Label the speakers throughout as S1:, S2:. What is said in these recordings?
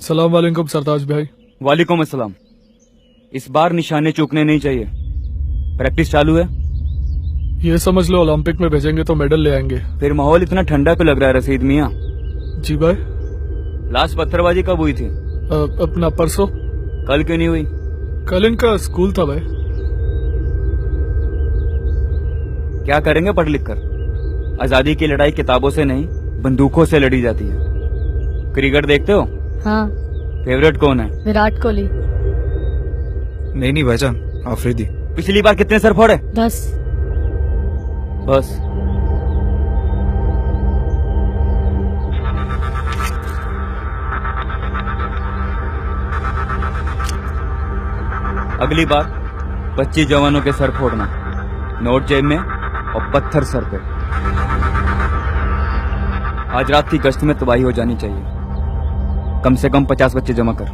S1: सलाम वालेकुम सरताज भाई।
S2: वालेकुम अस्सलाम। इस बार निशाने चूकने नहीं चाहिए। प्रैक्टिस चालू है।
S1: ये समझ लो ओलंपिक में भेजेंगे तो मेडल ले आएंगे।
S2: फिर माहौल इतना ठंडा क्यों लग रहा है रसीद मियाँ?
S1: जी भाई।
S2: लास्ट पत्थरबाजी कब हुई थी?
S1: अपना परसों।
S2: कल क्यों नहीं हुई?
S1: कल इनका स्कूल था भाई।
S2: क्या करेंगे पढ़ लिख कर? आजादी की लड़ाई किताबों से नहीं बंदूकों से लड़ी जाती है। क्रिकेट देखते हो?
S3: हाँ।
S2: फेवरेट कौन है?
S3: विराट कोहली।
S4: नहीं भाईजान, आफरीदी।
S2: पिछली बार कितने सर फोड़े?
S3: 10।
S2: बस। अगली बार 25 जवानों के सर फोड़ना, नोट जेब में और पत्थर सर पे। आज रात की गश्त में तबाही हो जानी चाहिए। कम से कम 50 बच्चे जमा कर।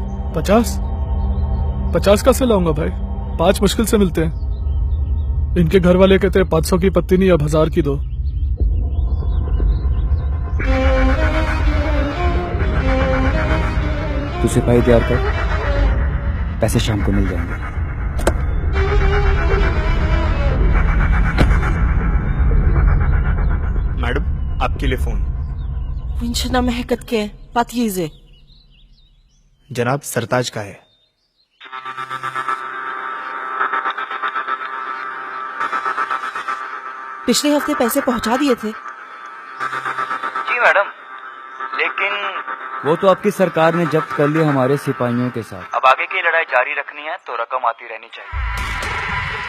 S1: 50 कैसे लाऊंगा भाई? 5 मुश्किल से मिलते हैं। इनके घर वाले कहते हैं 500 की पत्ती नहीं, अब 1000 की दो।
S2: तू सिपाही तैयार कर, पैसे शाम को मिल जाएंगे।
S4: मैडम, आपके लिए फोन।
S5: Winchana महकत के पातीजे
S4: जनाब सरताज का है।
S5: पिछले हफ्ते पैसे पहुंचा दिए थे।
S2: जी मैडम, लेकिन वो तो आपकी सरकार ने जब्त कर लिया हमारे सिपाहियों के साथ। अब आगे की लड़ाई जारी रखनी है तो रकम आती रहनी चाहिए।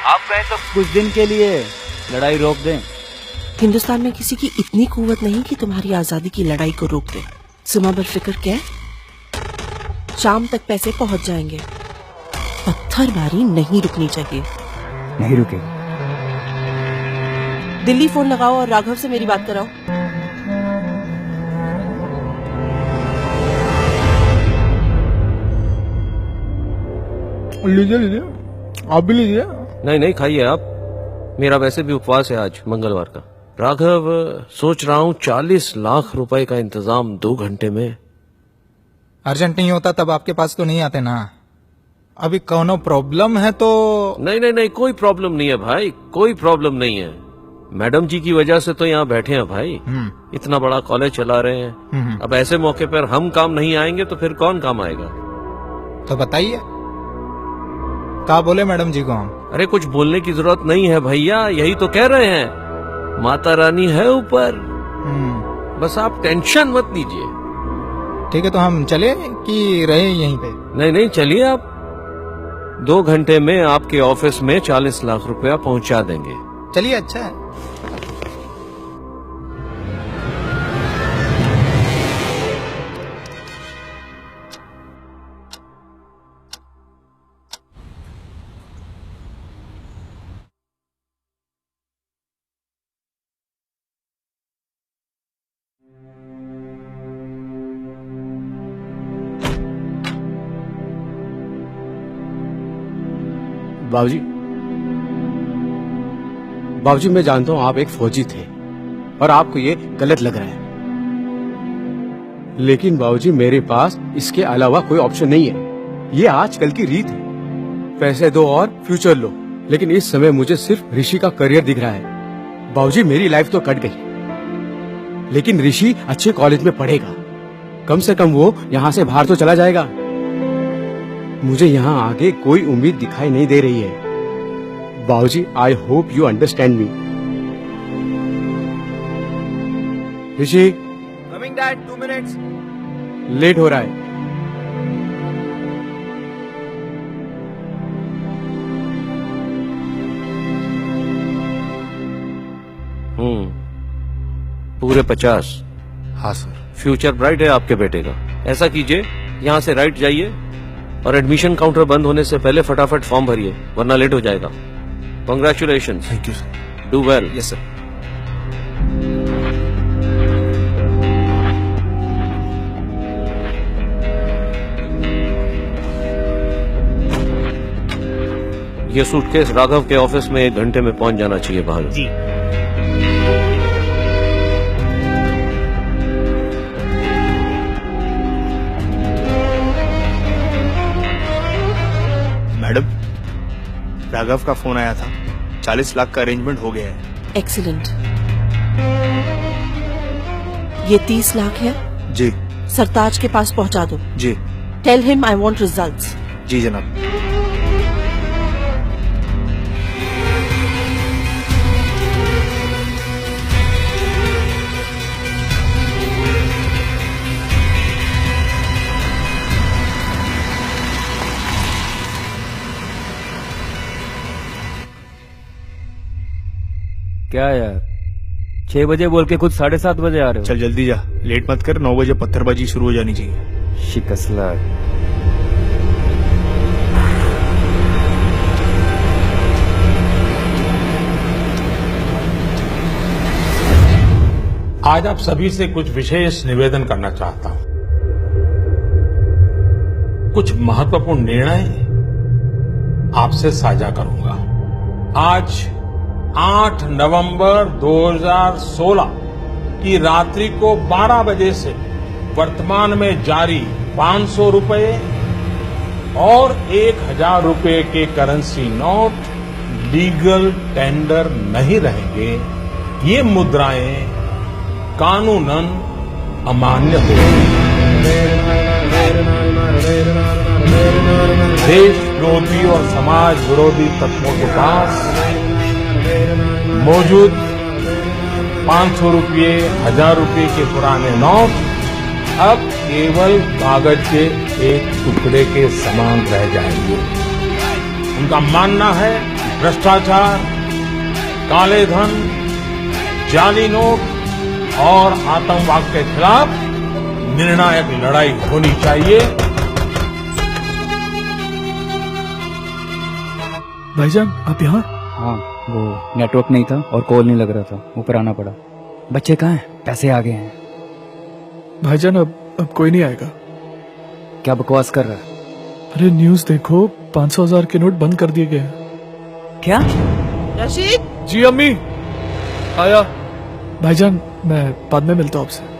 S2: आप कहें तो कुछ दिन के लिए लड़ाई रोक दें।
S5: हिंदुस्तान में किसी की इतनी कुव्वत नहीं कि तुम्हारी आजादी की लड़ाई को रोक दे। सुमा फिक्र क्या? शाम तक पैसे पहुंच जाएंगे। पत्थरबारी नहीं रुकनी चाहिए।
S2: नहीं रुकेगी।
S5: दिल्ली फोन लगाओ और राघव से मेरी बात कराओ।
S1: लीजिए, आप भी लीजिए।
S6: नहीं खाइए आप, मेरा वैसे भी उपवास है आज मंगलवार का। राघव, सोच रहा हूँ 40 लाख रुपए का इंतजाम 2 घंटे में।
S7: अर्जेंट नहीं होता तब आपके पास तो नहीं आते ना। अभी कोनो प्रॉब्लम है तो?
S6: नहीं, कोई प्रॉब्लम नहीं है भाई, कोई प्रॉब्लम नहीं है। मैडम जी की वजह से तो यहाँ बैठे हैं भाई। इतना बड़ा कॉलेज चला रहे हैं। अब ऐसे मौके पर हम काम नहीं आएंगे तो फिर कौन काम आएगा?
S7: तो बताइए, क्या बोले मैडम जी को हम?
S6: अरे कुछ बोलने की जरूरत नहीं है भैया, यही तो कह रहे हैं, माता रानी है ऊपर। बस आप टेंशन मत लीजिए।
S7: ठीक है, तो हम चले कि रहे यहीं पे?
S6: नहीं, चलिए आप। 2 घंटे में आपके ऑफिस में 40 लाख रुपया पहुंचा देंगे।
S7: चलिए, अच्छा है।
S8: बाबूजी, मैं जानता हूं आप एक फौजी थे और आपको ये गलत लग रहा है, लेकिन बाबूजी मेरे पास इसके अलावा कोई ऑप्शन नहीं है। ये आजकल की रीत है, पैसे दो और फ्यूचर लो, लेकिन इस समय मुझे सिर्फ ऋषि का करियर दिख रहा है। बाबूजी मेरी लाइफ तो कट गई, लेकिन ऋषि अच्छे कॉलेज में पढ़ेगा, कम से कम वो यहाँ से बाहर तो चला जाएगा। मुझे यहाँ आगे कोई उम्मीद दिखाई नहीं दे रही है। बाबूजी, I hope you understand me. Rishi,
S4: coming dad, 2 minutes.
S8: Late हो रहा है।
S6: पूरे 50।
S7: हाँ सर।
S6: फ्यूचर ब्राइट है आपके बेटे का। ऐसा कीजिए, यहाँ से राइट जाइए और एडमिशन काउंटर बंद होने से पहले फटाफट फॉर्म भरिए, वरना लेट हो जाएगा। Congratulations.
S4: Thank you sir.
S6: Do well.
S4: Yes sir.
S6: ये सूटकेस राघव के ऑफिस में 1 घंटे में पहुंच जाना चाहिए बाहर।
S4: जी। राघव का फोन आया था, 40 लाख का अरेंजमेंट हो गया है।
S5: एक्सीलेंट। ये 30 लाख है,
S4: जी
S5: सरताज के पास पहुंचा दो।
S4: जी
S5: tell him I want results.
S4: जी जनाब।
S2: क्या यार, 6 बजे बोल के खुद 7:30 बजे आ रहे हो?
S4: चल जल्दी जा, लेट मत कर। 9 बजे पत्थरबाजी शुरू हो जानी चाहिए।
S2: शिकसला।
S3: आज आप सभी से कुछ विशेष निवेदन करना चाहता हूं। कुछ महत्वपूर्ण निर्णय आपसे साझा करूंगा। आज 8 नवंबर 2016 की रात्रि को 12 बजे से वर्तमान में जारी 500 रुपए और 1000 रुपए के करेंसी नोट लीगल टेंडर नहीं रहेंगे। ये मुद्राएं कानूनन अमान्य होगी। देश विरोधी और समाज विरोधी तत्वों के पास मौजूद 500 रुपये, 1000 रुपये के पुराने नोट अब केवल कागज के एक टुकड़े के समान रह जाएंगे। उनका मानना है भ्रष्टाचार, काले धन, जाली नोट और आतंकवाद के खिलाफ निर्णायक लड़ाई होनी चाहिए।
S1: भाईजान आप यहाँ?
S2: हाँ, वो नेटवर्क नहीं था और कॉल नहीं लग रहा था, ऊपर आना पड़ा। बच्चे कहाँ हैं? पैसे आ गए हैं।
S1: भाईजान अब कोई नहीं आएगा।
S2: क्या बकवास कर रहा है?
S1: अरे न्यूज देखो, 500,000 के नोट बंद कर दिए गए हैं।
S2: क्या?
S5: रशीद,
S1: जी अम्मी, आया। भाईजान मैं बाद में मिलता हूँ आपसे।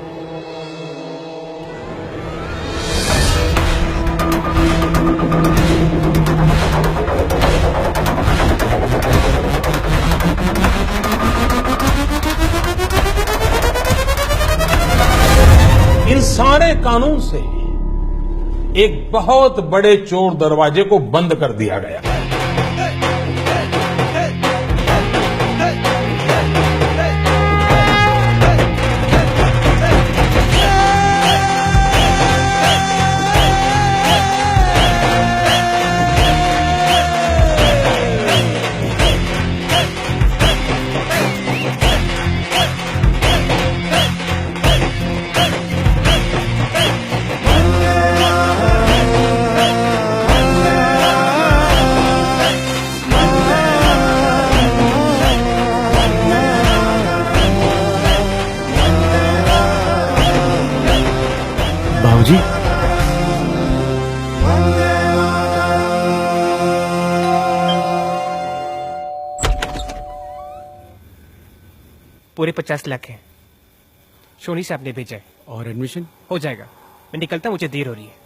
S3: इन सारे कानून से एक बहुत बड़े चोर दरवाजे को बंद कर दिया गया है।
S1: बाबूजी,
S9: पूरे 50 लाख हैं। सोनी से आपने भेजा है।
S8: और एडमिशन?
S9: हो जाएगा। मैं निकलता हूं, मुझे देर हो रही है।